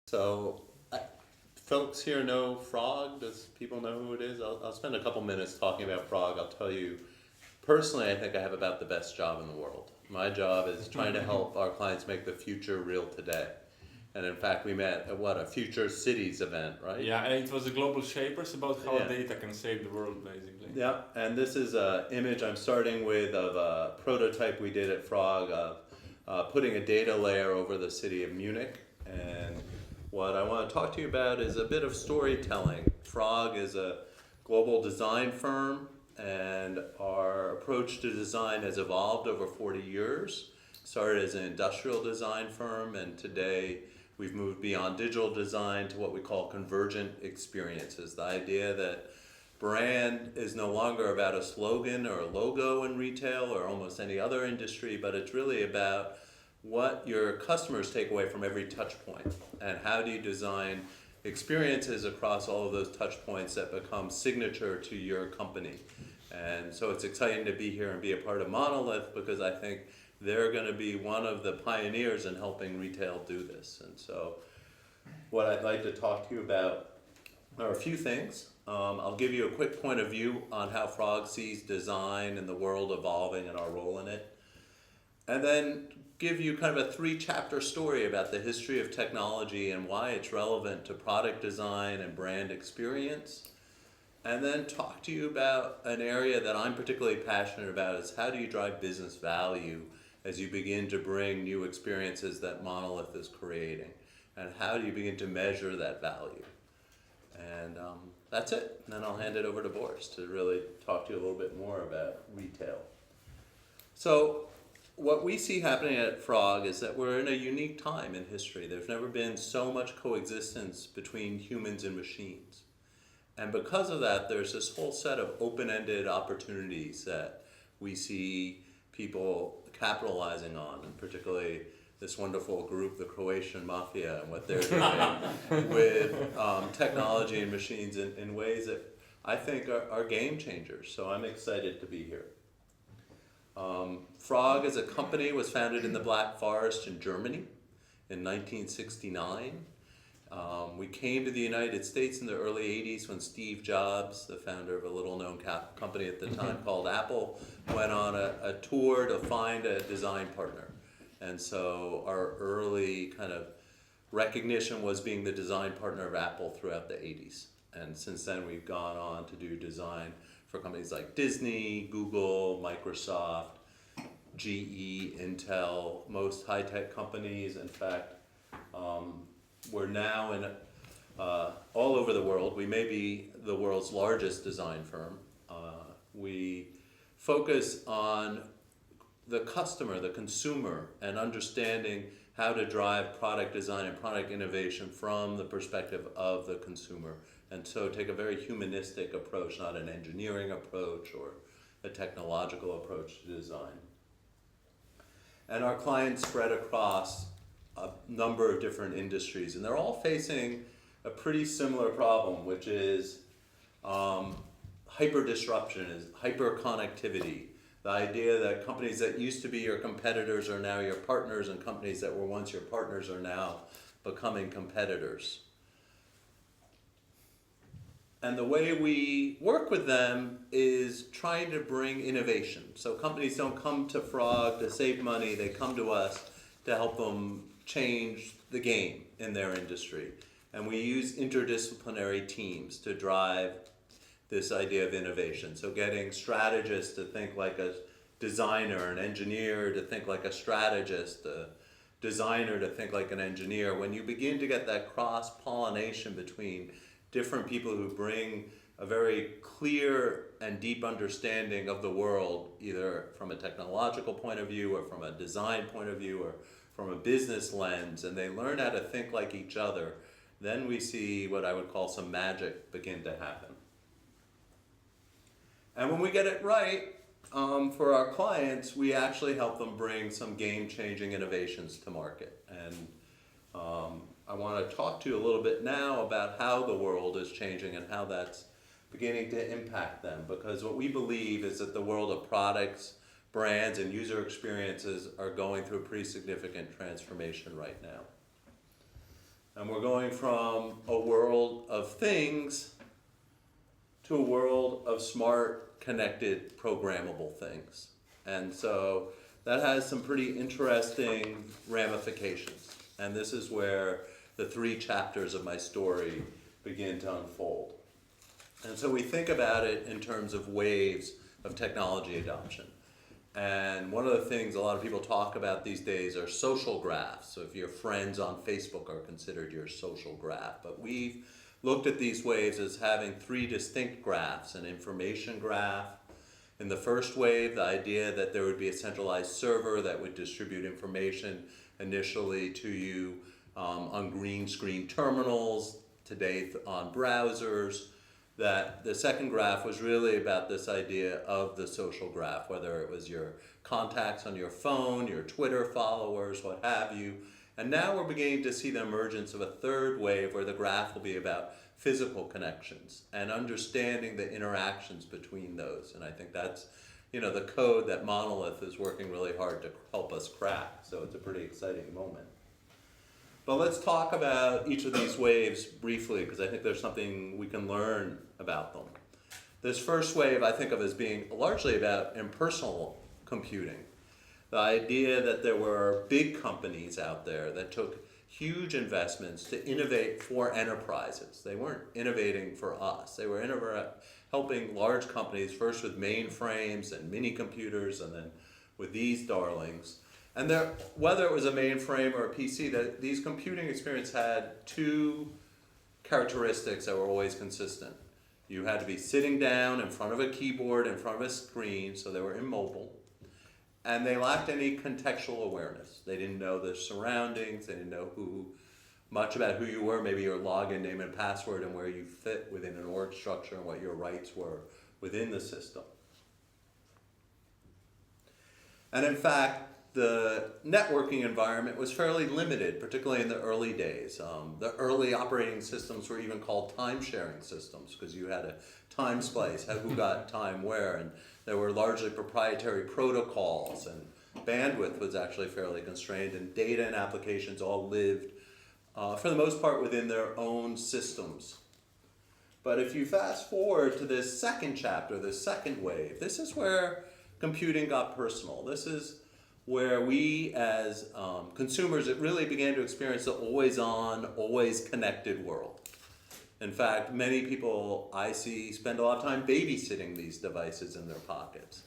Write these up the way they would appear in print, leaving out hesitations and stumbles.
So, folks here know Frog. Does people know who it is? I'll spend a couple minutes talking about Frog. I'll tell you, personally, I think I have about the best job in the world. My job is trying to help our clients make the future real today. And in fact, we met at a Future Cities event, right? Yeah, and it was a global shapers about how Yeah. data can save the world, basically. Yeah, and this is an image I'm starting with of a prototype we did at Frog of putting a data layer over the city of Munich. And what I want to talk to you about is a bit of storytelling. Frog is a global design firm, and our approach to design has evolved over 40 years. Started as an industrial design firm, and today we've moved beyond digital design to what we call convergent experiences. The idea that brand is no longer about a slogan or a logo in retail or almost any other industry, but it's really about what your customers take away from every touch point, and how do you design experiences across all of those touch points that become signature to your company. And so it's exciting to be here and be a part of Monolith, because I think they're going to be one of the pioneers in helping retail do this. And so what I'd like to talk to you about are a few things. I'll give you a quick point of view on how Frog sees design and the world evolving and our role in it. And then give you kind of a 3-chapter story about the history of technology and why it's relevant to product design and brand experience. And then talk to you about an area that I'm particularly passionate about, is how do you drive business value as you begin to bring new experiences that Monolith is creating, and how do you begin to measure that value. And that's it. And then I'll hand it over to Boris to really talk to you a little bit more about retail. So what we see happening at Frog is that we're in a unique time in history. There's never been so much coexistence between humans and machines. And because of that, there's this whole set of open-ended opportunities that we see people capitalizing on, and particularly this wonderful group, the Croatian Mafia, and what they're doing with technology and machines in ways that I think are game changers. So I'm excited to be here. Frog as a company was founded in the Black Forest in Germany in 1969. We came to the United States in the early 80s when Steve Jobs, the founder of a little known company at the time called Apple, went on a tour to find a design partner. And so our early kind of recognition was being the design partner of Apple throughout the 80s. And since then we've gone on to do design for companies like Disney, Google, Microsoft, GE, Intel, most high-tech companies. In fact, we're now in all over the world. We may be the world's largest design firm. We focus on the customer, the consumer, and understanding how to drive product design and product innovation from the perspective of the consumer. And so take a very humanistic approach, not an engineering approach or a technological approach to design. And our clients spread across a number of different industries, and they're all facing a pretty similar problem, which is hyper disruption, is hyper connectivity. The idea that companies that used to be your competitors are now your partners, and companies that were once your partners are now becoming competitors. And the way we work with them is trying to bring innovation. So companies don't come to Frog to save money, they come to us to help them change the game in their industry. And we use interdisciplinary teams to drive this idea of innovation. So getting strategists to think like a designer, an engineer to think like a strategist, a designer to think like an engineer. When you begin to get that cross-pollination between different people who bring a very clear and deep understanding of the world, either from a technological point of view or from a design point of view or from a business lens, and they learn how to think like each other, then we see what I would call some magic begin to happen. And when we get it right, for our clients, we actually help them bring some game-changing innovations to market. And I want to talk to you a little bit now about how the world is changing and how that's beginning to impact them. Because what we believe is that the world of products, brands, and user experiences are going through a pretty significant transformation right now. And we're going from a world of things to a world of smart, connected, programmable things. And so that has some pretty interesting ramifications. And this is where the 3 chapters of my story begin to unfold. And so we think about it in terms of waves of technology adoption. And one of the things a lot of people talk about these days are social graphs. So if your friends on Facebook are considered your social graph. But we've looked at these waves as having 3 distinct graphs: an information graph. In the first wave, the idea that there would be a centralized server that would distribute information initially to you on green screen terminals, today on browsers. That the second graph was really about this idea of the social graph, whether it was your contacts on your phone, your Twitter followers, what have you. And now we're beginning to see the emergence of a third wave where the graph will be about physical connections and understanding the interactions between those. And I think that's, the code that Monolith is working really hard to help us crack. So it's a pretty exciting moment. But let's talk about each of these waves briefly, because I think there's something we can learn about them. This first wave I think of as being largely about impersonal computing. The idea that there were big companies out there that took huge investments to innovate for enterprises. They weren't innovating for us. They were helping large companies, first with mainframes and mini computers, and then with these darlings. And whether it was a mainframe or a PC, these computing experience had 2 characteristics that were always consistent. You had to be sitting down in front of a keyboard, in front of a screen, so they were immobile. And they lacked any contextual awareness. They didn't know the surroundings, they didn't know much about who you were, maybe your login name and password and where you fit within an org structure and what your rights were within the system. And in fact, the networking environment was fairly limited, particularly in the early days. The early operating systems were even called time-sharing systems because you had to time splice who got time where, and there were largely proprietary protocols, and bandwidth was actually fairly constrained, and data and applications all lived, for the most part, within their own systems. But if you fast forward to this second chapter, this second wave, this is where computing got personal. This is where we as consumers, it really began to experience the always-on, always-connected world. In fact, many people I see spend a lot of time babysitting these devices in their pockets.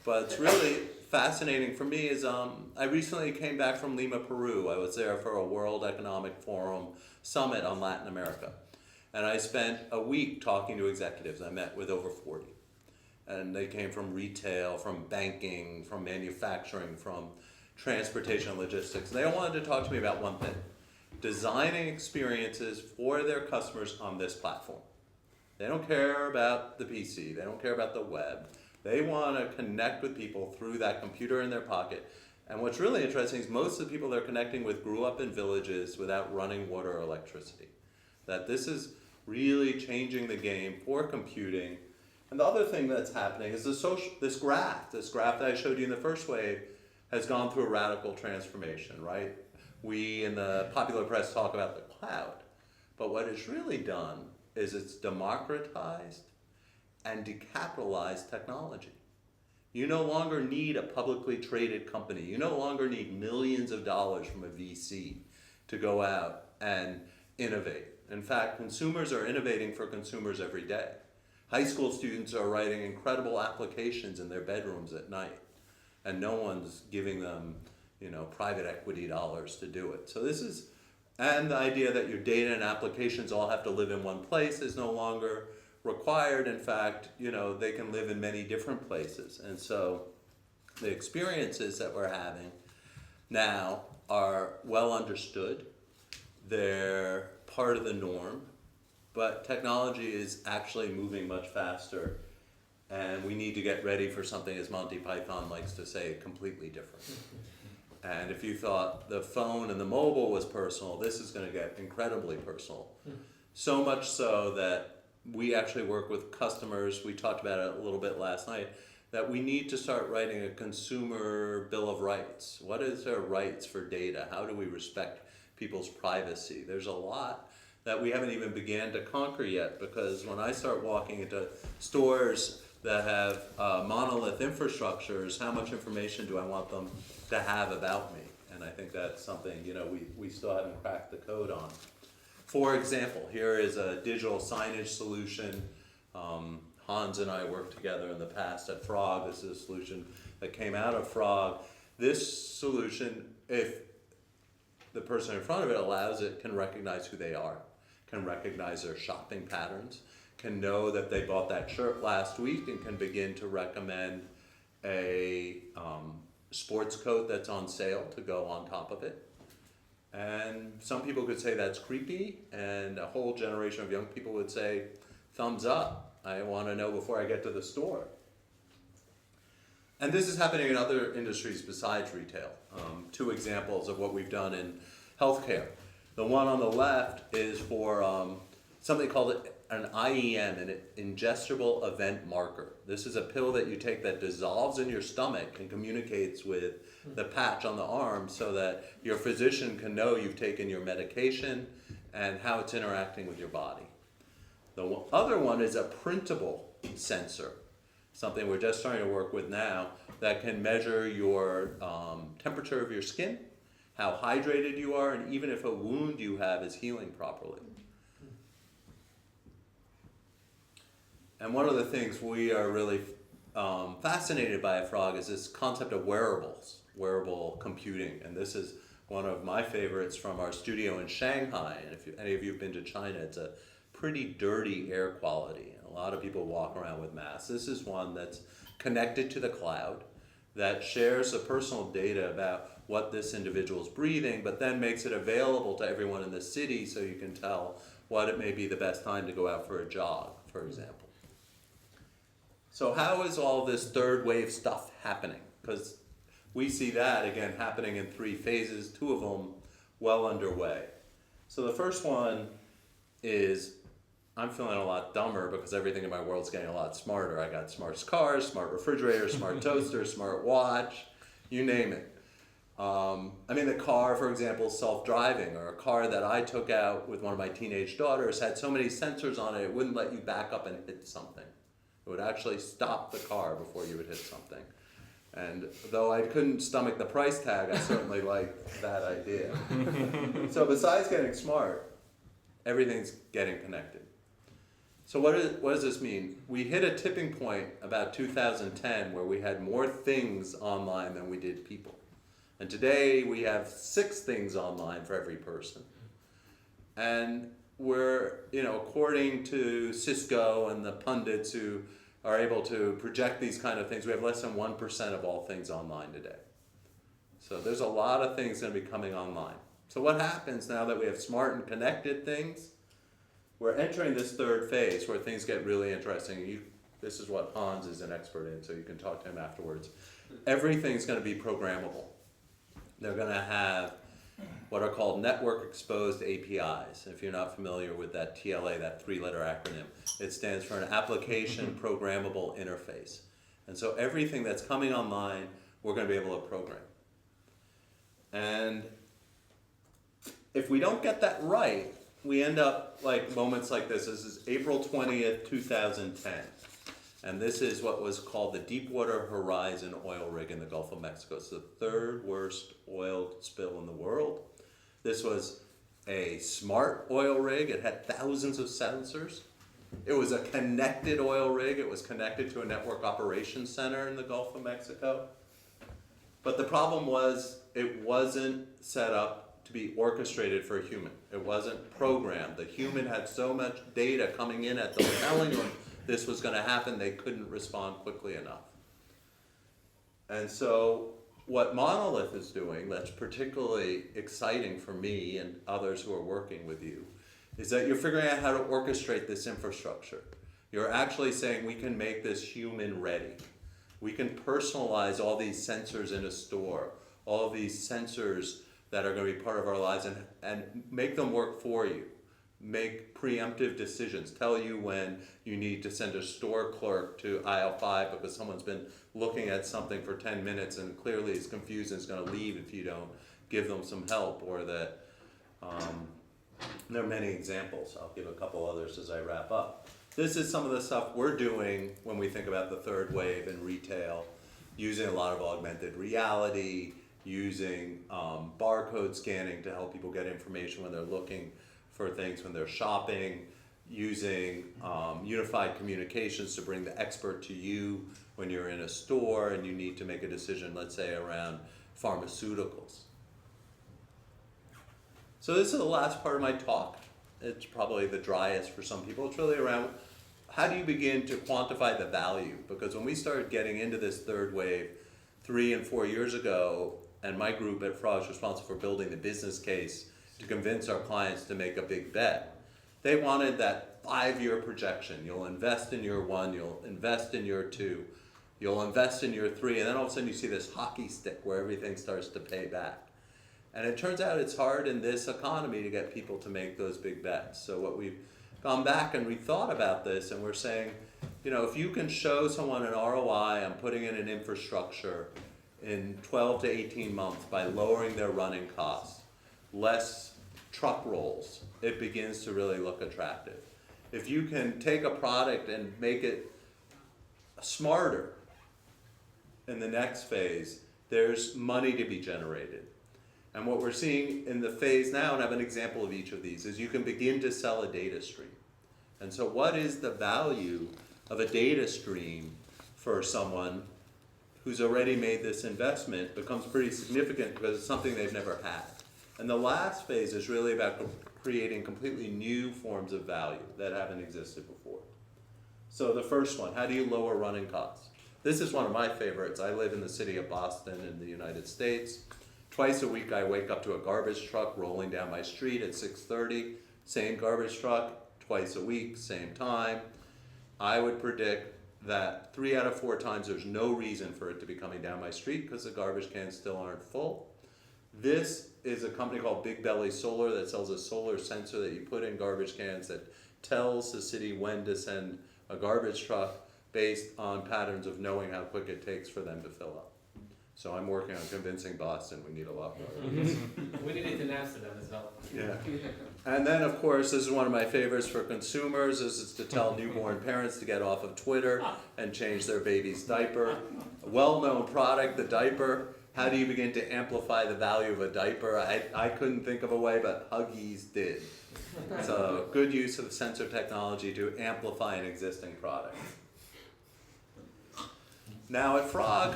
But it's really fascinating for me is I recently came back from Lima, Peru. I was there for a World Economic Forum summit on Latin America. And I spent a week talking to executives. I met with over 40. And they came from retail, from banking, from manufacturing, from transportation and logistics. They all wanted to talk to me about one thing: designing experiences for their customers on this platform. They don't care about the PC, they don't care about the web. They want to connect with people through that computer in their pocket. And what's really interesting is most of the people they're connecting with grew up in villages without running water or electricity. That this is really changing the game for computing. And the other thing that's happening is this graph that I showed you in the first wave has gone through a radical transformation, right? We in the popular press talk about the cloud, but what it's really done is it's democratized and decapitalized technology. You no longer need a publicly traded company. You no longer need millions of dollars from a VC to go out and innovate. In fact, consumers are innovating for consumers every day. High school students are writing incredible applications in their bedrooms at night, and no one's giving them, private equity dollars to do it. So and the idea that your data and applications all have to live in one place is no longer required. In fact, they can live in many different places. And so the experiences that we're having now are well understood. They're part of the norm. But technology is actually moving much faster, and we need to get ready for something, as Monty Python likes to say, completely different. And if you thought the phone and the mobile was personal, this is going to get incredibly personal. So much so that we actually work with customers, we talked about it a little bit last night, that we need to start writing a consumer bill of rights. What is their rights for data? How do we respect people's privacy. There's a lot that we haven't even began to conquer yet, because when I start walking into stores that have monolith infrastructures, how much information do I want them to have about me? And I think that's something, you know, we still haven't cracked the code on. For example, here is a digital signage solution. Hans and I worked together in the past at Frog. This is a solution that came out of Frog. This solution, if the person in front of it allows it, can recognize who they are, can recognize their shopping patterns, can know that they bought that shirt last week, and can begin to recommend a sports coat that's on sale to go on top of it. And some people could say that's creepy, and a whole generation of young people would say, thumbs up, I want to know before I get to the store. And this is happening in other industries besides retail. Two examples of what we've done in healthcare. The one on the left is for something called an IEM, an ingestible event marker. This is a pill that you take that dissolves in your stomach and communicates with the patch on the arm, so that your physician can know you've taken your medication and how it's interacting with your body. The other one is a printable sensor, something we're just starting to work with now, that can measure your temperature of your skin, how hydrated you are, and even if a wound you have is healing properly. And one of the things we are really fascinated by at Frog is this concept of wearables, wearable computing. And this is one of my favorites from our studio in Shanghai. And if any of you have been to China, it's a pretty dirty air quality. And a lot of people walk around with masks. This is one that's connected to the cloud, that shares the personal data about what this individual's breathing, but then makes it available to everyone in the city, so you can tell what it may be the best time to go out for a jog, for example. So how is all this third wave stuff happening? Because we see that, again, happening in three phases, two of them well underway. So the first one is, I'm feeling a lot dumber because everything in my world's getting a lot smarter. I got smart cars, smart refrigerator, smart toaster, smart watch, you name it. I mean, the car, for example, self-driving, or a car that I took out with one of my teenage daughters had so many sensors on it, it wouldn't let you back up and hit something. It would actually stop the car before you would hit something. And though I couldn't stomach the price tag, I certainly liked that idea. So besides getting smart, everything's getting connected. So what does this mean? We hit a tipping point about 2010 where we had more things online than we did people. And today we have 6 things online for every person. And we're, according to Cisco and the pundits who are able to project these kind of things, we have less than 1% of all things online today. So there's a lot of things going to be coming online. So what happens now that we have smart and connected things? We're entering this third phase where things get really interesting. This is what Hans is an expert in, so you can talk to him afterwards. Everything's going to be programmable. They're going to have what are called network exposed APIs. If you're not familiar with that TLA, that 3-letter acronym, it stands for an application programmable interface. And so everything that's coming online, we're going to be able to program. And if we don't get that right, we end up like moments like this. This is April 20th, 2010. And this is what was called the Deepwater Horizon oil rig in the Gulf of Mexico. It's the 3rd worst oil spill in the world. This was a smart oil rig. It had thousands of sensors. It was a connected oil rig. It was connected to a network operations center in the Gulf of Mexico. But the problem was it wasn't set up to be orchestrated for a human. It wasn't programmed. The human had so much data coming in at them telling them this was going to happen, they couldn't respond quickly enough. And so what Monolith is doing that's particularly exciting for me and others who are working with you is that you're figuring out how to orchestrate this infrastructure. You're actually saying we can make this human ready. We can personalize all these sensors in a store, all of these sensors that are going to be part of our lives, and make them work for you. Make preemptive decisions, tell you when you need to send a store clerk to aisle 5 because someone's been looking at something for 10 minutes and clearly is confused and is going to leave if you don't give them some help, or that There are many examples. I'll give a couple others as I wrap up. This is some of the stuff we're doing when we think about the third wave in retail, using a lot of augmented reality, using barcode scanning to help people get information when they're looking for things when they're shopping, using unified communications to bring the expert to you when you're in a store and you need to make a decision, let's say around pharmaceuticals. So this is the last part of my talk. It's probably the driest for some people. It's really around how do you begin to quantify the value? Because when we started getting into this third wave 3 and 4 years ago, and my group at Frog was responsible for building the business case to convince our clients to make a big bet, they wanted that 5-year projection. You'll invest in year 1, you'll invest in year 2, you'll invest in year 3, and then all of a sudden you see this hockey stick where everything starts to pay back. And it turns out it's hard in this economy to get people to make those big bets. So what we've gone back and we thought about this, and we're saying, you know, if you can show someone an ROI on putting in an infrastructure in 12 to 18 months by lowering their running costs, less truck rolls, it begins to really look attractive. If you can take a product and make it smarter in the next phase, there's money to be generated. And what we're seeing in the phase now, and I have an example of each of these, is you can begin to sell a data stream. And so what is the value of a data stream for someone who's already made this investment? Becomes pretty significant because it's something they've never had. And the last phase is really about creating completely new forms of value that haven't existed before. So the first one, how do you lower running costs? This is one of my favorites. I live in the city of Boston in the United States. Twice a week I wake up to a garbage truck rolling down my street at 6:30. Same garbage truck, twice a week, same time. I would predict that 3 out of 4 times there's no reason for it to be coming down my street because the garbage cans still aren't full. This is a company called Big Belly Solar that sells a solar sensor that you put in garbage cans that tells the city when to send a garbage truck based on patterns of knowing how quick it takes for them to fill up. So I'm working on convincing Boston we need a lot more. We need it in Amsterdam as well. Yeah. And then, of course, this is one of my favorites for consumers, is to tell newborn parents to get off of Twitter and change their baby's diaper. A well-known product, the diaper. How do you begin to amplify the value of a diaper? I couldn't think of a way, but Huggies did. So good use of sensor technology to amplify an existing product. Now at Frog,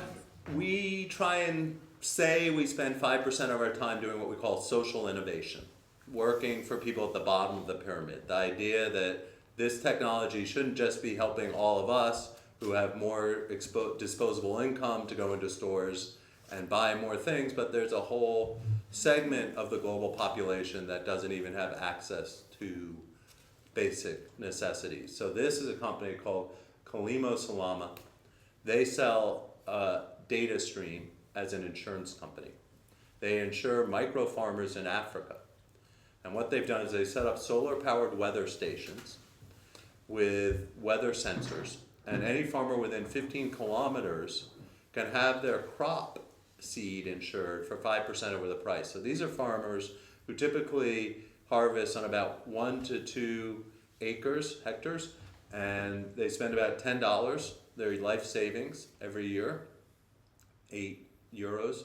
we try and say we spend 5% of our time doing what we call social innovation, working for people at the bottom of the pyramid. The idea that this technology shouldn't just be helping all of us who have more disposable income to go into stores and buy more things, but there's a whole segment of the global population that doesn't even have access to basic necessities. So this is a company called Kalimo Salama. They sell a data stream as an insurance company. They insure micro farmers in Africa. And what they've done is they set up solar powered weather stations with weather sensors, and any farmer within 15 kilometers can have their crop seed insured for 5% over the price. So these are farmers who typically harvest on about 1 to 2 hectares, and they spend about $10, their life savings every year, €8.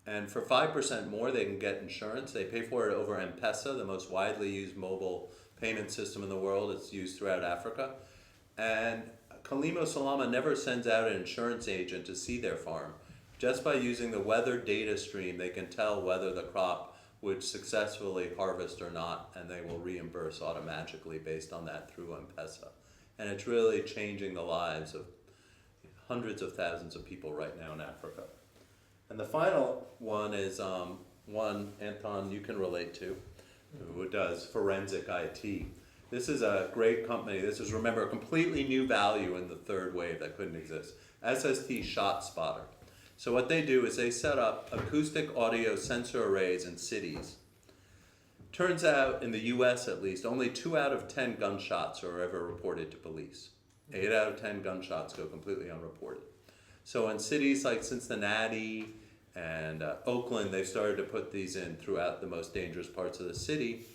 And for 5% more, they can get insurance. They pay for it over M-Pesa, the most widely used mobile payment system in the world. It's used throughout Africa. And Kalimo Salama never sends out an insurance agent to see their farm. Just by using the weather data stream, they can tell whether the crop would successfully harvest or not, and they will reimburse automatically based on that through M-Pesa. And it's really changing the lives of hundreds of thousands of people right now in Africa. And the final one is one, Anton, you can relate to, who does forensic IT. This is a great company. This is, remember, a completely new value in the third wave that couldn't exist. SST Shot Spotter. So what they do is they set up acoustic audio sensor arrays in cities. Turns out, in the US at least, only 2 out of 10 gunshots are ever reported to police. 8 out of 10 gunshots go completely unreported. So in cities like Cincinnati And Oakland, they've started to put these in throughout the most dangerous parts of the city.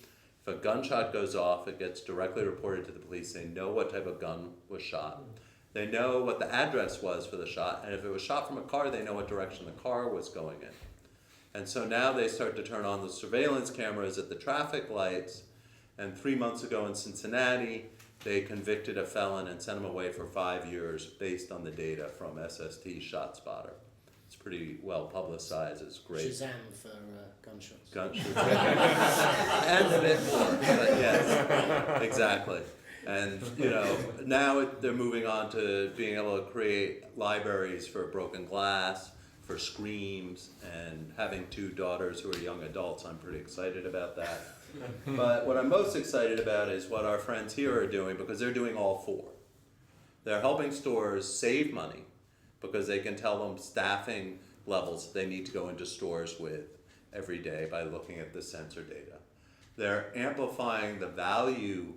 If a gunshot goes off, it gets directly reported to the police. They know what type of gun was shot. They know what the address was for the shot, and if it was shot from a car, they know what direction the car was going in. And so now they start to turn on the surveillance cameras at the traffic lights, and 3 months ago in Cincinnati, they convicted a felon and sent him away for 5 years based on the data from SST ShotSpotter. It's pretty well publicized, it's great. Shazam for gunshots. Gunshots. And a bit more, but yes, exactly. And now they're moving on to being able to create libraries for broken glass, for screams, and having 2 daughters who are young adults. I'm pretty excited about that. But what I'm most excited about is what our friends here are doing, because they're doing all 4. They're helping stores save money because they can tell them staffing levels they need to go into stores with every day by looking at the sensor data. They're amplifying the value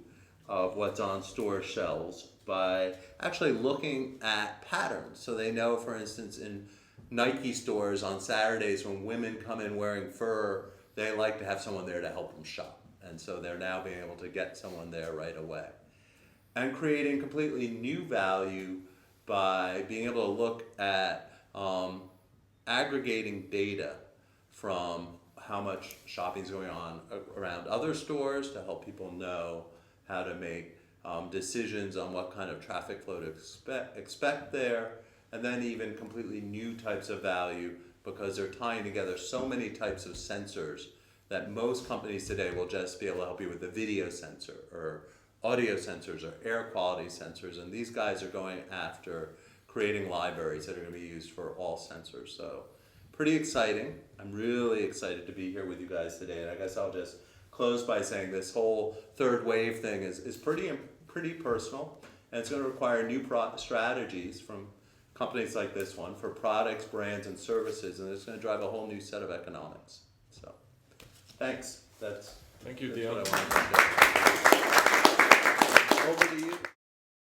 of what's on store shelves by actually looking at patterns. So they know, for instance, in Nike stores on Saturdays when women come in wearing fur, they like to have someone there to help them shop. And so they're now being able to get someone there right away. And creating completely new value by being able to look at aggregating data from how much shopping is going on around other stores to help people know how to make decisions on what kind of traffic flow to expect there, and then even completely new types of value because they're tying together so many types of sensors that most companies today will just be able to help you with the video sensor or audio sensors or air quality sensors, and these guys are going after creating libraries that are going to be used for all sensors. So pretty exciting. I'm really excited to be here with you guys today, and I guess I'll just close by saying this whole third wave thing is pretty personal, and it's going to require new strategies from companies like this one for products, brands, and services, and it's going to drive a whole new set of economics. So, thanks. Thank you, that's Theo. what I wanted to say. Over to you.